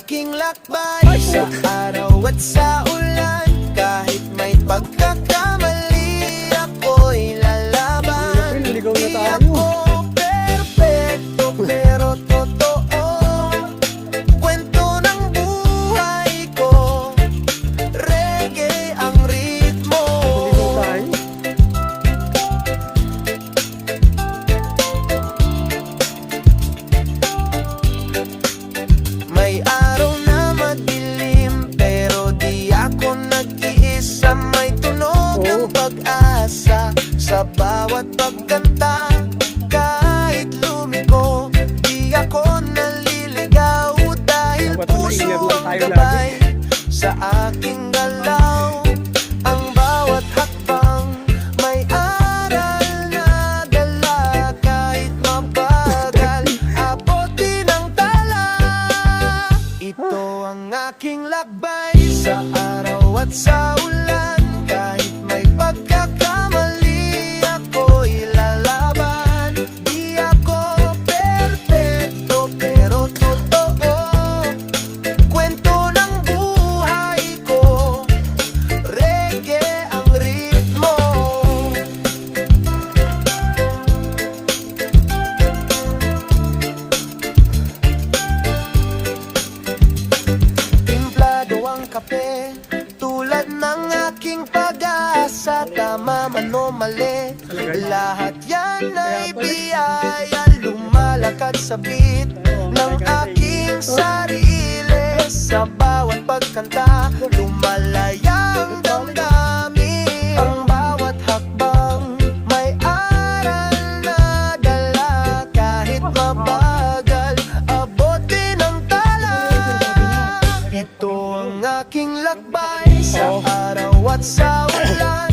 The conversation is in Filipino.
aking lakbay sa araw at sa ulan. Kahit may pagkakamali, ako'y lalaban. Di ako perfecto pero totoo. Kwento ng buhay ko, reggae ang ritmo. May araw na madilim, pero di ako nag-iisa. May tunog ng pag-asa sa bawat pagkanta. Kahit lumiko, di ako naliligaw. Dahil puso ang gabay sa aking galaw. Ang bawat hakbang may aral na dala. Kahit mabagal, abutin ang tala. Ito ang aking lakbay sa araw at sa ulan. Kahit may pagkakamali, ako'y lalaban. Di ako perfecto pero totoo. Kwento ng buhay ko, reggae ang ritmo. Timplado ang kape, tulad ng aking pag-asa. Tama man o mali, lahat yan ay biyaya. Lumalakad sa beat ng aking sarili. Sa bawat pagkanta, lumalaya ang damdamin. Ang bawat hakbang may aral na dala. Kahit mabagal, abutin ang tala. Ito ang aking lakbay sa araw at sa ulan.